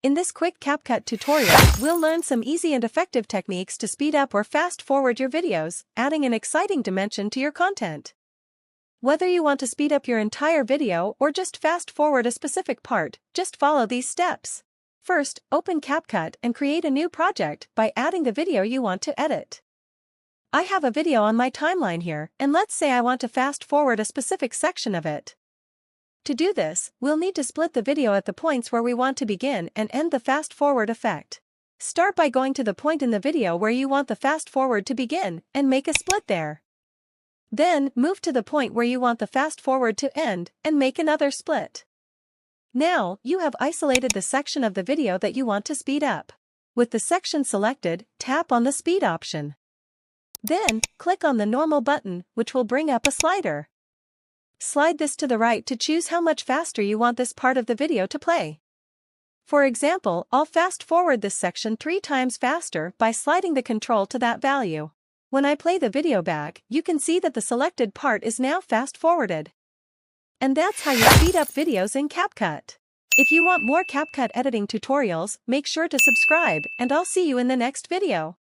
In this quick CapCut tutorial, we'll learn some easy and effective techniques to speed up or fast forward your videos, adding an exciting dimension to your content. Whether you want to speed up your entire video or just fast forward a specific part, just follow these steps. First, open CapCut and create a new project by adding the video you want to edit. I have a video on my timeline here, and let's say I want to fast forward a specific section of it. To do this, we'll need to split the video at the points where we want to begin and end the fast forward effect. Start by going to the point in the video where you want the fast forward to begin and make a split there. Then, move to the point where you want the fast forward to end and make another split. Now, you have isolated the section of the video that you want to speed up. With the section selected, tap on the speed option. Then, click on the normal button, which will bring up a slider. Slide this to the right to choose how much faster you want this part of the video to play. For example, I'll fast forward this section 3 times faster by sliding the control to that value. When I play the video back, you can see that the selected part is now fast forwarded. And that's how you speed up videos in CapCut. If you want more CapCut editing tutorials, make sure to subscribe, and I'll see you in the next video.